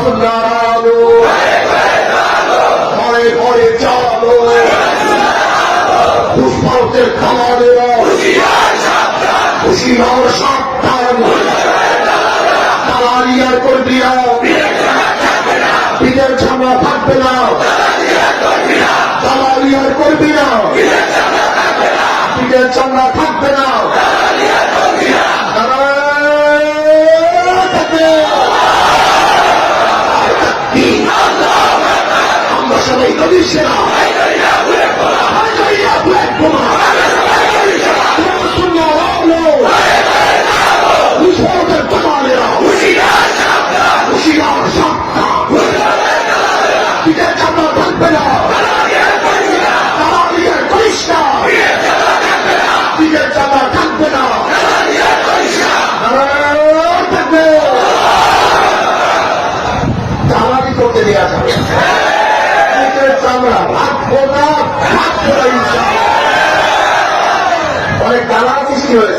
সন্ন্যালো ঘরে ঘরে চালো পুষ্পাতের খামারেরা হুশিয়ার সাবধান দালালিয়ার কর্মীরা পিঠের ঝামা থাকবে না দালালিয়ার কর্মীরা পিঠের চামড়া থাকবে না আমরা সবাই নদীর সেনা থাকবে না দালালিয়ার করিস না পিঠের চামড়া থাকবে না থাকবে দালালি করতে দেওয়া যাবে পিঠের চামড়া ভাগবো না ভাগবো না অনেক দালাল সৃষ্টি হয়েছে